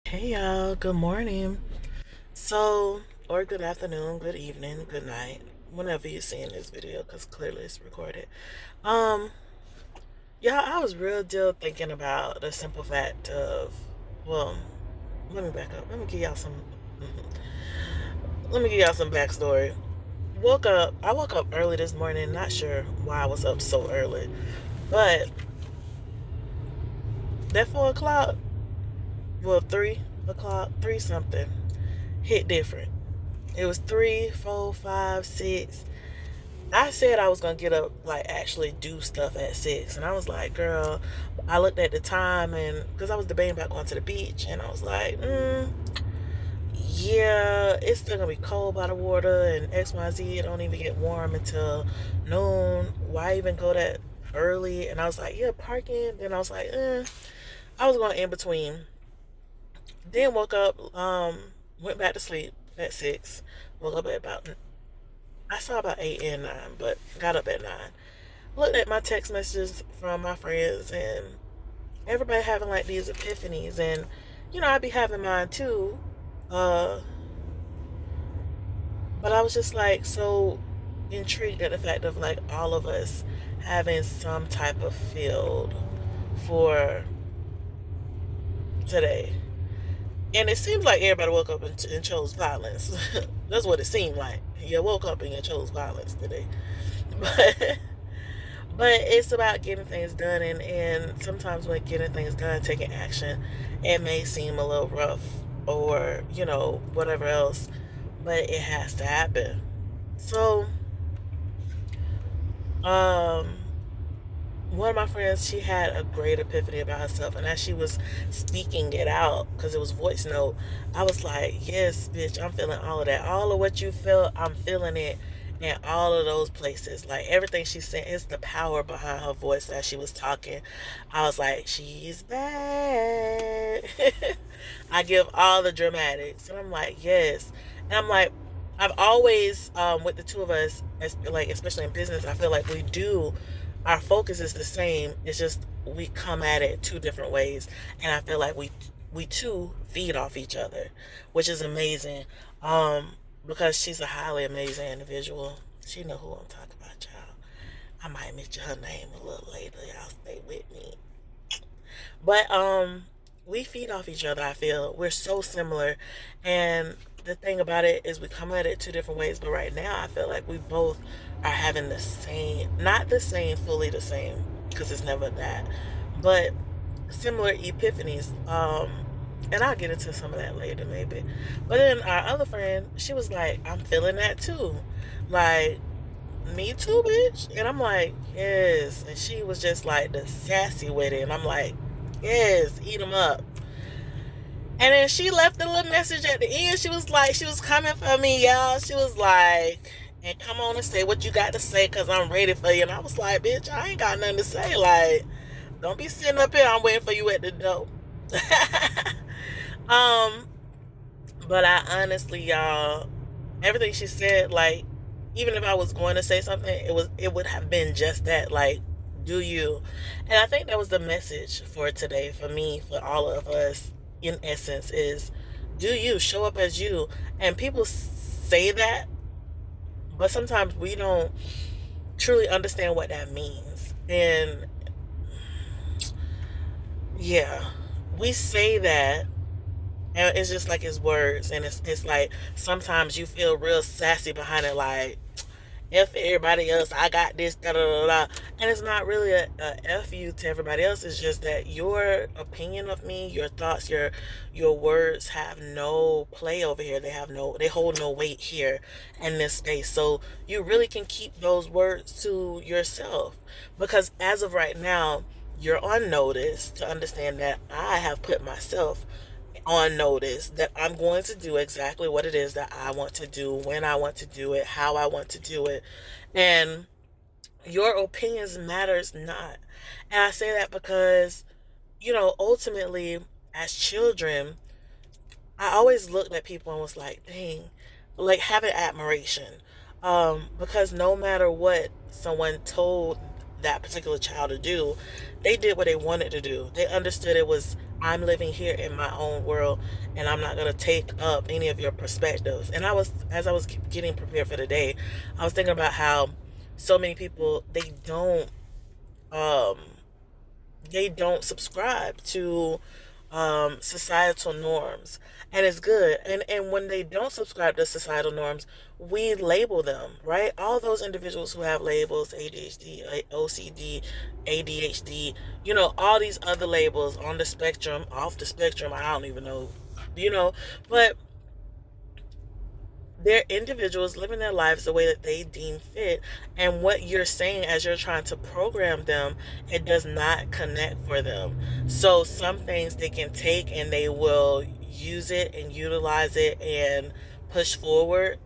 Hey y'all, good morning. Or good afternoon, good evening, good night, whenever you're seeing this video, because clearly it's recorded. Um, yeah, I was real deal thinking about the simple fact of, well, let me back up. Let me give y'all some backstory. I woke up early this morning, not sure why I was up so early, but that 4 o'clock, well, 3 o'clock, three something, hit different. It was three, four, five, six. I said I was gonna get up, like actually do stuff at 6, and I was like, girl. I looked at the time, and because I was debating about going to the beach, and I was like, yeah, it's still gonna be cold by the water, and X, Y, Z. It don't even get warm until noon. Why even go that early? And I was like, yeah, parking. Then I was like, I was going in between. Then woke up, went back to sleep at 6. Woke up at about I saw about 8 and 9, but got up at 9. Looked at my text messages from my friends, and everybody having like these epiphanies, and I'd be having mine too. Uh, but I was just like so intrigued at the fact of like all of us having some type of field for today. And it seems like everybody woke up and chose violence. That's what it seemed like. You woke up and you chose violence today. But But it's about getting things done, and sometimes when getting things done, taking action, it may seem a little rough or, whatever else, but it has to happen. So, um, one of my friends, she had a great epiphany about herself, and as she was speaking it out, because it was voice note, I was like, yes, bitch, I'm feeling all of that. All of what you felt, I'm feeling it in all of those places. Like everything she said, it's the power behind her voice as she was talking. I was like, she's bad. I give all the dramatics, and I'm like, yes. And I'm like, I've always, with the two of us, like especially in business, I feel like our focus is the same. It's just we come at it two different ways, and I feel like we too feed off each other, which is amazing. Um, because she's a highly amazing individual. She know who I'm talking about, y'all. I might mention her name a little later. Y'all stay with me. But we feed off each other. I feel we're so similar, and the thing about it is we come at it two different ways. But right now, I feel like we both are having the same, not the same, fully the same, because it's never that, but similar epiphanies. And I'll get into some of that later, maybe. But then our other friend, she was like, "I'm feeling that too," like me too, bitch. And I'm like, yes. And she was just like the sassy with it. And I'm like, yes, eat them up. And then she left a little message at the end. She was coming for me, y'all. She was like, and come on and say what you got to say because I'm ready for you. And I was like, bitch, I ain't got nothing to say. Like, don't be sitting up here. I'm waiting for you at the door. um, but I honestly, y'all, everything she said, like, even if I was going to say something, it would have been just that, like, do you? And I think that was the message for today, for me, for all of us, in essence, is do you show up as you? And people say that, but sometimes we don't truly understand what that means. And yeah, we say that, and it's just like his words, and it's like sometimes you feel real sassy behind it, like F everybody else, I got this, da da da da. And it's not really a F you to everybody else. It's just that your opinion of me, your thoughts, your words have no play over here. They hold no weight here in this space. So you really can keep those words to yourself. Because as of right now, you're on notice to understand that I have put myself on notice that I'm going to do exactly what it is that I want to do, when I want to do it, how I want to do it. And your opinions matters not. And I say that because, ultimately, as children, I always looked at people and was like, dang, like having admiration. Because no matter what someone told that particular child to do. They did what they wanted to do. They understood it was, I'm living here in my own world, and I'm not going to take up any of your perspectives. And as I was getting prepared for the day, I was thinking about how so many people, um, they don't subscribe to societal norms, and it's good. And when they don't subscribe to societal norms, we label them, right? All those individuals who have labels, ADHD, OCD, ADHD, all these other labels on the spectrum, off the spectrum, I don't even know, but they're individuals living their lives the way that they deem fit. And what you're saying as you're trying to program them, it does not connect for them. So some things they can take and they will use it and utilize it and push forward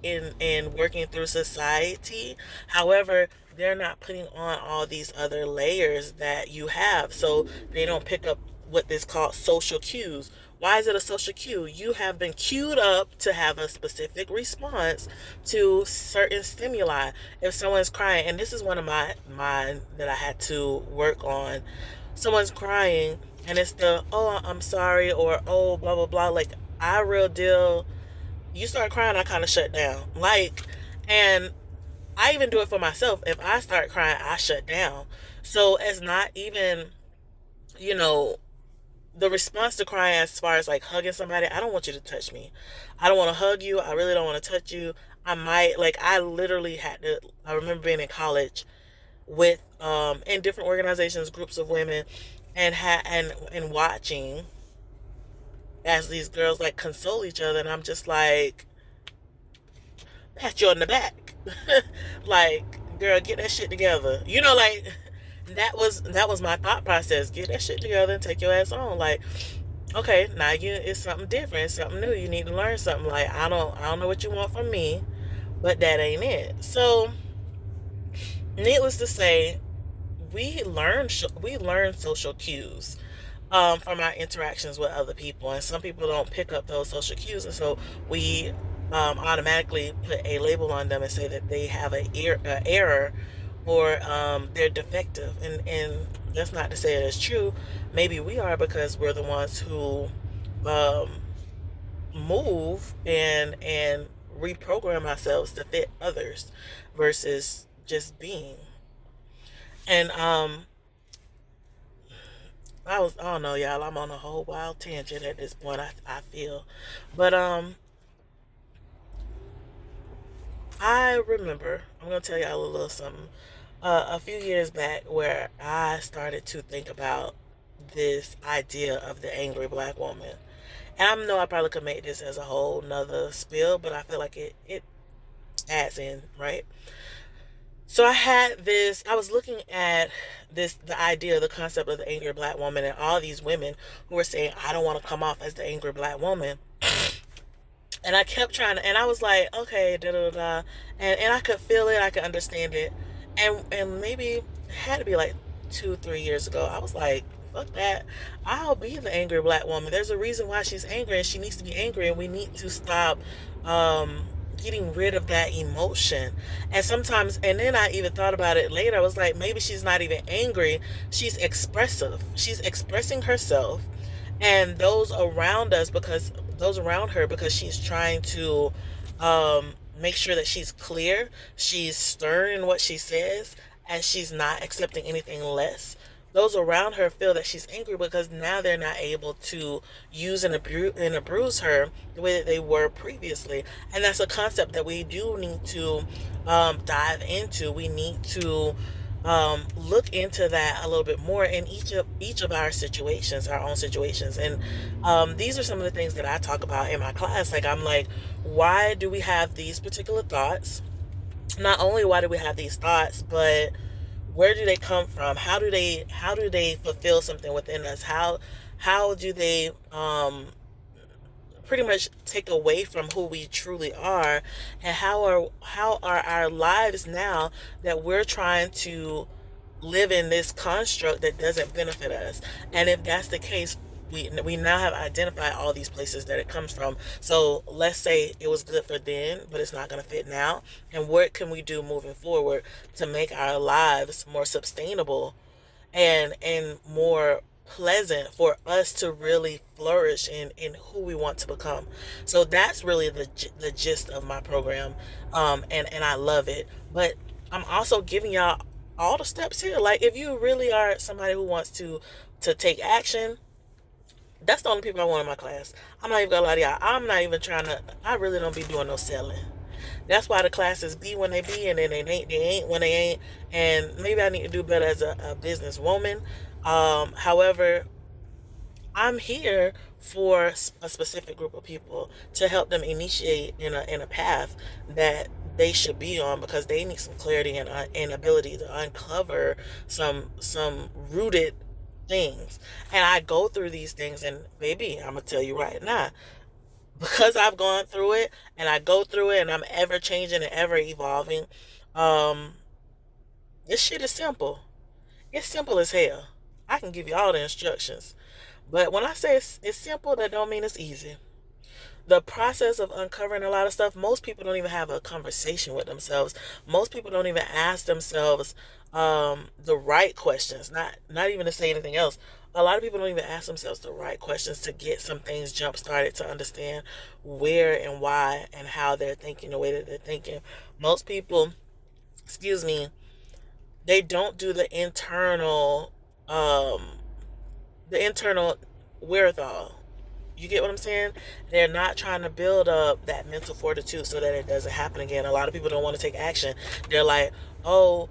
in working through society. However, they're not putting on all these other layers that you have, so they don't pick up what is called social cues. Why is it a social cue? You have been cued up to have a specific response to certain stimuli. If someone's crying, and this is one of mine that I had to work on. Someone's crying and it's the, oh, I'm sorry, or oh, blah blah blah, like, I real deal, you start crying, I kind of shut down. Like, and I even do it for myself. If I start crying, I shut down. So it's not even, you know, the response to crying as far as like hugging somebody. I don't want you to touch me. I don't want to hug you. I really don't want to touch you. I might, like, I literally had to, I remember being in college with, in different organizations, groups of women, and watching as these girls like console each other, and I'm just like, pat you on the back. Like, girl, get that shit together. Like, that was my thought process. Get that shit together and take your ass on. Like, okay, now it's something different, it's something new. You need to learn something. Like, I don't know what you want from me, but that ain't it. So, needless to say, we learn social cues from our interactions with other people, and some people don't pick up those social cues, and so we automatically put a label on them and say that they have a error, or they're defective, and that's not to say it is true. Maybe we are, because we're the ones who um, move and reprogram ourselves to fit others versus just being. And I don't know, y'all. I'm on a whole wild tangent at this point. I feel, but I remember. I'm gonna tell y'all a little something. A few years back, where I started to think about this idea of the angry black woman, and I know I probably could make this as a whole nother spill, but I feel like it adds in, right? So I was looking at the idea, the concept of the angry black woman, and all these women who were saying, I don't want to come off as the angry black woman. And I kept trying to, and I was like, okay, da da da, and I could feel it, I could understand it, and maybe it had to be like 2, 3 years ago. I was like, fuck that, I'll be the angry black woman. There's a reason why she's angry, and she needs to be angry, and we need to stop um, getting rid of that emotion. And sometimes, and then I even thought about it later. I was like, maybe she's not even angry. She's expressive. She's expressing herself, and those around her, because she's trying to make sure that she's clear, she's stern in what she says, and she's not accepting anything less. Those around her feel that she's angry because now they're not able to use and abuse her the way that they were previously. And that's a concept that we do need to dive into. We need to look into that a little bit more in each of our situations, our own situations. And these are some of the things that I talk about in my class. Like, I'm like, why do we have these particular thoughts? Not only why do we have these thoughts, but where do they come from? How do they fulfill something within us? How do they pretty much take away from who we truly are? And how are our lives now that we're trying to live in this construct that doesn't benefit us? And if that's the case, we now have identified all these places that it comes from. So let's say it was good for then, but it's not going to fit now. And what can we do moving forward to make our lives more sustainable and more pleasant for us to really flourish in who we want to become. So that's really the gist of my program, and I love it. But I'm also giving y'all all the steps here. Like if you really are somebody who wants to take action, that's the only people I want in my class. I'm not even gonna lie to y'all. I'm not even trying to. I really don't be doing no selling. That's why the classes be when they be, and then they ain't when they ain't. And maybe I need to do better as a businesswoman. However, I'm here for a specific group of people to help them initiate in a path that they should be on, because they need some clarity and ability to uncover some rooted things. And I go through these things, and baby, I'm gonna tell you right now, because I've gone through it and I go through it and I'm ever changing and ever evolving. Um, this shit is simple. It's simple as hell. I can give you all the instructions. But when I say it's simple, that don't mean it's easy. The process of uncovering a lot of stuff, most people don't even have a conversation with themselves. Most people don't even ask themselves the right questions, not even to say anything else. A lot of people don't even ask themselves the right questions to get some things jump started, to understand where and why and how they're thinking the way that they're thinking. Most people, excuse me, they don't do um the internal wherewithal. You get what I'm saying? They're not trying to build up that mental fortitude so that it doesn't happen again. A lot of people don't want to take action. They're like, oh,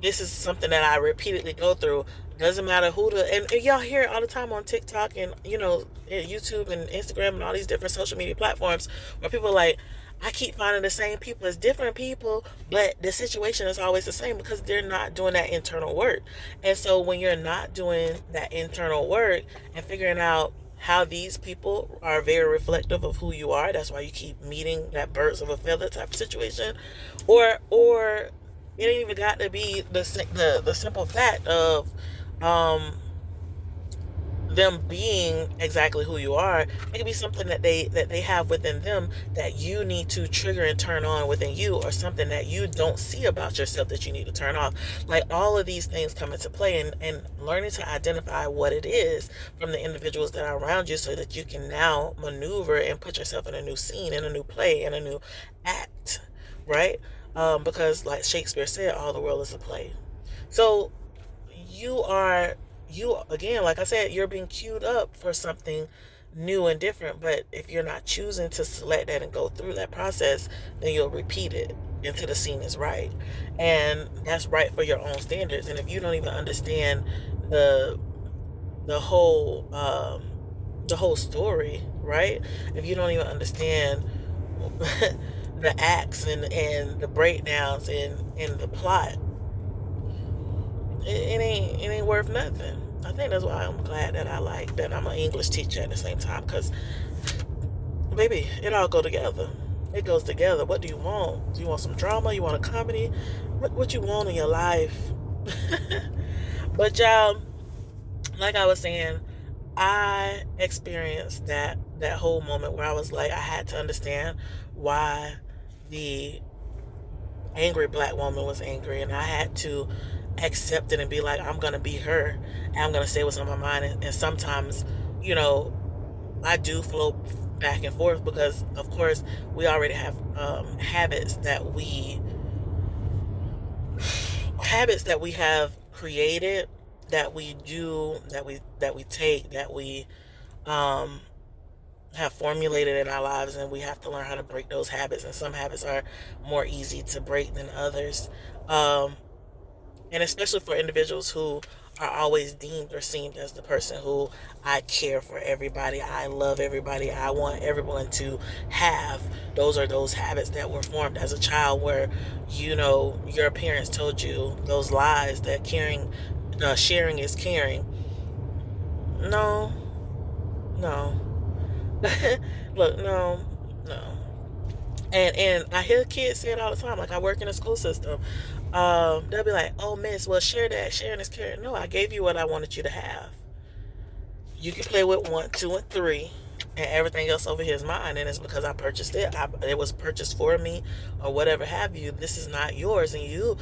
this is something that I repeatedly go through. Doesn't matter who and y'all hear it all the time on TikTok and YouTube and Instagram and all these different social media platforms, where people are like, I keep finding the same people as different people, but the situation is always the same because they're not doing that internal work. And so when you're not doing that internal work and figuring out how these people are very reflective of who you are, that's why you keep meeting that birds of a feather type of situation, or it ain't even got to be the simple fact of um them being exactly who you are. It could be something that they have within them that you need to trigger and turn on within you, or something that you don't see about yourself that you need to turn off. Like all of these things come into play, and learning to identify what it is from the individuals that are around you, so that you can now maneuver and put yourself in a new scene, in a new play, in a new act, right? Because like Shakespeare said, all the world is a play. So you are, you again, like I said, you're being queued up for something new and different. But if you're not choosing to select that and go through that process, then you'll repeat it until the scene is right. And that's right for your own standards. And if you don't even understand the the whole the whole story, right? If you don't even understand the acts and the breakdowns and the plot, it ain't worth nothing. I think that's why I'm glad that I like that I'm an English teacher at the same time, because baby, it all go together. It goes together. What do you want? Do you want some drama? You want a comedy? What you want in your life? But y'all, like I was saying, I experienced that whole moment where I was like, I had to understand why the angry black woman was angry, and I had to accept it and be like, I'm gonna be her, and I'm gonna say what's on my mind. And sometimes, you know, I do flow back and forth, because of course we already have habits that we have created, that we do, that we take, that we um have formulated in our lives, and we have to learn how to break those habits. And some habits are more easy to break than others. um and especially for individuals who are always deemed or seen as the person who, I care for everybody, I love everybody, I want everyone to have. Those are those habits that were formed as a child, where your parents told you those lies that sharing is caring. No, no. Look, no, no. And I hear kids say it all the time. Like, I work in a school system. They'll be like, "Oh, miss, well, share that. Sharing is caring." No, I gave you what I wanted you to have. You can play with 1, 2, and 3, and everything else over here is mine, and it's because I purchased it. It was purchased for me, or whatever have you. This is not yours, and you,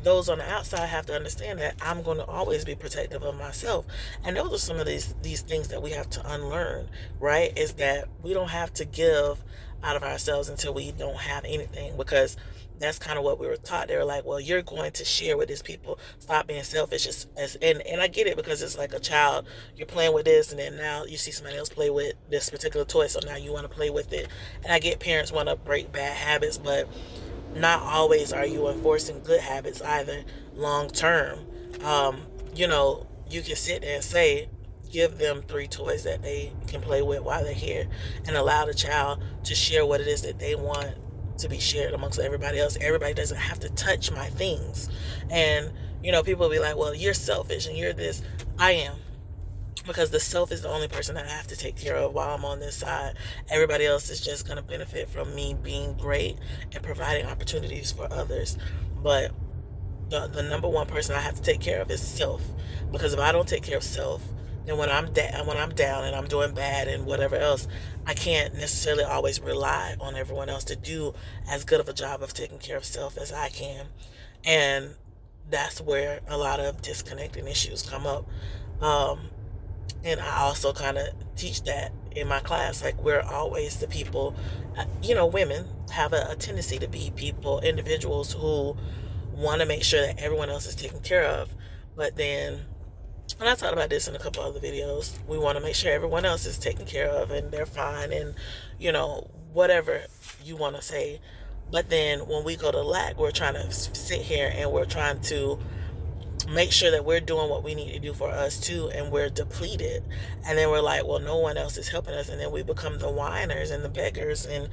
those on the outside have to understand that I'm going to always be protective of myself. And those are some of these things that we have to unlearn, right? Is that we don't have to give out of ourselves until we don't have anything, because that's kind of what we were taught. They were like, well, you're going to share with these people. Stop being selfish. And I get it, because it's like a child. You're playing with this, and then now you see somebody else play with this particular toy, so now you want to play with it. And I get parents want to break bad habits, but not always are you enforcing good habits either long term. Um, you can sit there and say, give them 3 toys that they can play with while they're here, and allow the child to share what it is that they want to be shared amongst everybody else. Everybody doesn't have to touch my things. And, people will be like, well, you're selfish and you're this. I am. Because the self is the only person that I have to take care of while I'm on this side. Everybody else is just going to benefit from me being great and providing opportunities for others. But the number one person I have to take care of is self. Because if I don't take care of self, then when I'm down and I'm doing bad and whatever else, I can't necessarily always rely on everyone else to do as good of a job of taking care of self as I can. And that's where a lot of disconnecting issues come up. Um, and I also kind of teach that in my class. Like, we're always the people, women have a tendency to be individuals who want to make sure that everyone else is taken care of. But then, and I talked about this in a couple other videos, we want to make sure everyone else is taken care of and they're fine, and, whatever you want to say. But then when we go to lack, we're trying to sit here and we're trying to make sure that we're doing what we need to do for us too, and we're depleted. And then we're like, well, no one else is helping us. And then we become the whiners and the beggars. And,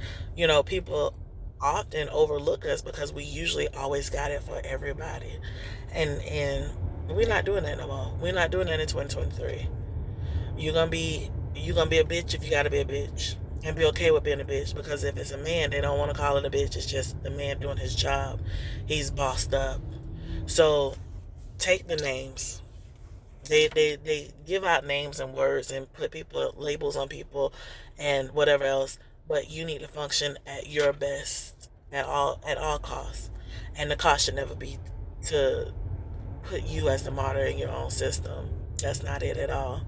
people often overlook us because we usually always got it for everybody. And we're not doing that no more. We're not doing that in 2023. You're gonna be a bitch if you gotta be a bitch. And be okay with being a bitch, because if it's a man, they don't want to call it a bitch. It's just the man doing his job. He's bossed up. So take the names. They give out names and words and put labels on people and whatever else, but you need to function at your best at all costs. And the cost should never be to put you as the martyr in your own system. That's not it at all.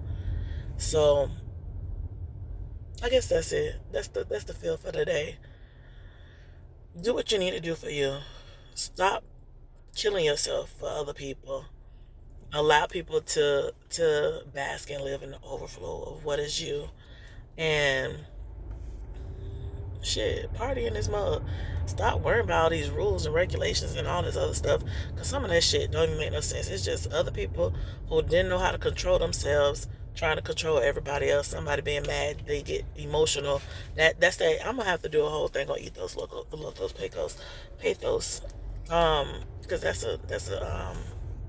So I guess that's it. That's the feel for today. Do what you need to do for you. Stop killing yourself for other people. Allow people to bask and live in the overflow of what is you. And shit, party in this mug. Stop worrying about all these rules and regulations and all this other stuff, because some of that shit don't even make no sense. It's just other people who didn't know how to control themselves trying to control everybody else. Somebody being mad, they get emotional. That's that. I'm gonna have to do a whole thing on Ethos Locos Pathos, because that's a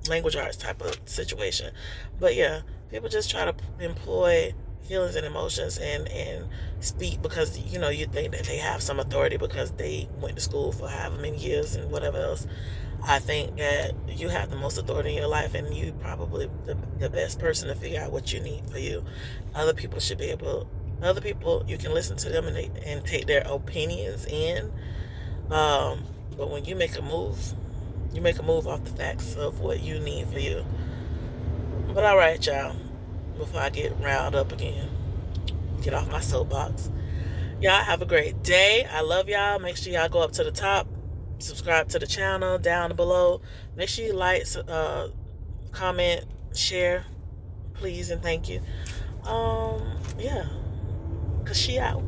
language arts type of situation. But yeah, people just try to employ feelings and emotions and speak because you think that they have some authority because they went to school for however many years and whatever else. I think that you have the most authority in your life, and you probably the best person to figure out what you need for you. Other people should be able. Other people, you can listen to them and take their opinions in. But when you make a move, off the facts of what you need for you. But all right, y'all. Before I get riled up again, get off my soapbox. Y'all have a great day. I love y'all. Make sure y'all go up to the top, subscribe to the channel down below. Make sure you like, comment, share, please and thank you. Yeah, cause she out.